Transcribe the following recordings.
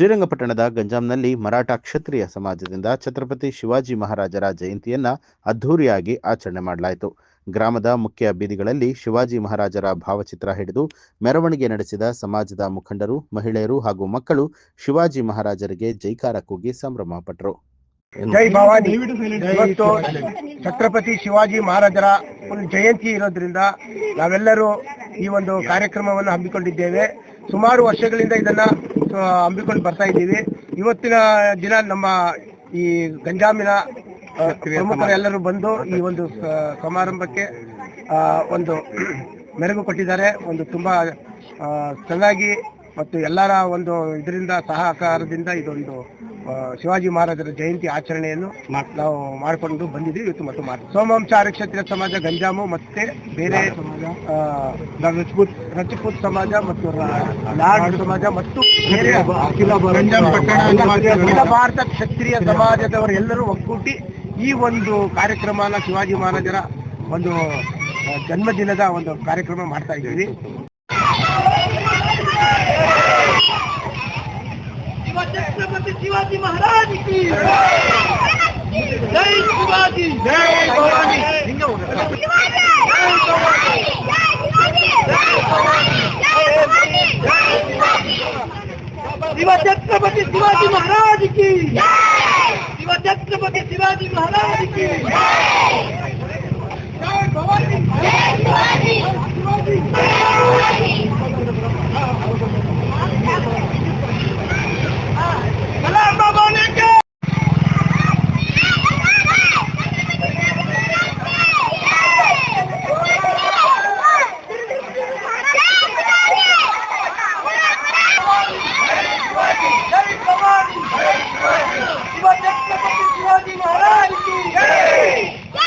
ಶ್ರೀರಂಗಪಟ್ಟಣದ ಗಂಜಾಂನಲ್ಲಿ ಮರಾಠ ಕ್ಷತ್ರಿಯ ಸಮಾಜದಿಂದ ಛತ್ರಪತಿ ಶಿವಾಜಿ ಮಹಾರಾಜರ ಜಯಂತಿಯನ್ನ ಅದ್ಧೂರಿಯಾಗಿ ಆಚರಣೆ ಮಾಡಲಾಯಿತು. ಗ್ರಾಮದ ಮುಖ್ಯ ಬೀದಿಗಳಲ್ಲಿ ಶಿವಾಜಿ ಮಹಾರಾಜರ ಭಾವಚಿತ್ರ ಹಿಡಿದು ಮೆರವಣಿಗೆ ನಡೆಸಿದ ಸಮಾಜದ ಮುಖಂಡರು, ಮಹಿಳೆಯರು ಹಾಗೂ ಮಕ್ಕಳು ಶಿವಾಜಿ ಮಹಾರಾಜರಿಗೆ ಜೈಕಾರ ಕೂಗಿ ಸಂಭ್ರಮ ಪಟ್ಟರು. ಜೈ ಭವಾನಿ. ಇವತ್ತು ಛತ್ರಪತಿ ಶಿವಾಜಿ ಮಹಾರಾಜರ ಒಂದು ಜಯಂತಿ ಇರೋದ್ರಿಂದ ನಾವೆಲ್ಲರೂ ಈ ಒಂದು ಕಾರ್ಯಕ್ರಮವನ್ನು ಹಮ್ಮಿಕೊಂಡಿದ್ದೇವೆ. ಸುಮಾರು ವರ್ಷಗಳಿಂದ ಇದನ್ನ ಹಮ್ಮಿಕೊಂಡು ಬರ್ತಾ ಇದ್ದೀವಿ. ಇವತ್ತಿನ ದಿನ ನಮ್ಮ ಈ ಗಂಜಾಮಿನ ಪ್ರಮುಖರೆಲ್ಲರೂ ಬಂದು ಈ ಒಂದು ಸಮಾರಂಭಕ್ಕೆ ಒಂದು ಮೆರುಗು ಕೊಟ್ಟಿದ್ದಾರೆ. ಒಂದು ತುಂಬಾ ಚೆನ್ನಾಗಿ ಮತ್ತು ಎಲ್ಲರ ಒಂದು ಇದರಿಂದ ಸಹಕಾರದಿಂದ ಇದೊಂದು ಶಿವಾಜಿ ಮಹಾರಾಜರ ಜಯಂತಿ ಆಚರಣೆಯನ್ನು ನಾವು ಮಾಡಿಕೊಂಡು ಬಂದಿದ್ದೀವಿ. ಇವತ್ತು ಮತ್ತು ಸೋಮಾಂಚಾರ್ಯ ಕ್ಷತ್ರಿಯ ಸಮಾಜ ಗಂಜಾಮು ಮತ್ತೆ ಬೇರೆ ರಜಪೂತ್ ಸಮಾಜ ಮತ್ತು ಲಾಡ್ ಸಮಾಜ ಮತ್ತು ಅಖಿಲ ಭಾರತ ಕ್ಷತ್ರಿಯ ಸಮಾಜದವರೆಲ್ಲರೂ ಒಕ್ಕೂಟಿ ಈ ಒಂದು ಕಾರ್ಯಕ್ರಮನ ಶಿವಾಜಿ ಮಹಾರಾಜರ ಒಂದು ಜನ್ಮದಿನದ ಒಂದು ಕಾರ್ಯಕ್ರಮ ಮಾಡ್ತಾ ಇದ್ದೀವಿ. छत्रपति शिवाजी महाराज की जय शिवाजी जय भवानी शिवा छत्रपति शिवाजी महाराज की शिवा छत्रपति शिवाजी महाराज की जय भवानी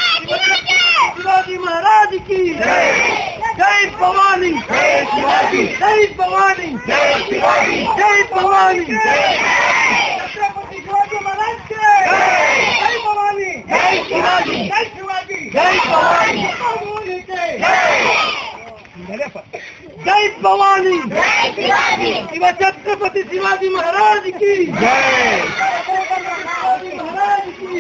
शिवाजी महाराज की शिवाजी महाराज की जय भवानी जय शिवाजी जय भवानी जय शिवाजी जय भवानी छत्रपति शिवाजी महाराज के जय भवानी जय शिवाजी जय शिवाजी जय भवानी जय भवानी जय शिवाजी शिवा छत्रपति शिवाजी महाराज की जय महाराज की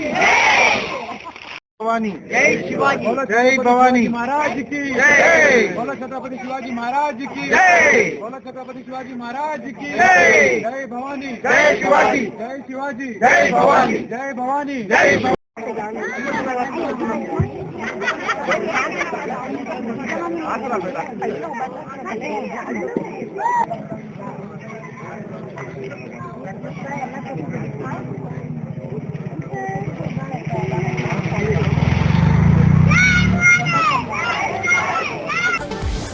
भवानी जय शिवाजी जय भवानी महाराज की जय बोलो छत्रपति शिवाजी महाराज की जय बोलो छत्रपति शिवाजी महाराज की जय जय भवानी जय शिवाजी जय शिवाजी जय भवानी जय भवानी जय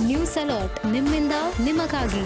ನ್ಯೂಸ್ ಅಲರ್ಟ್ ನಿಮ್ಮಿಂದ ನಿಮಗಾಗಿ.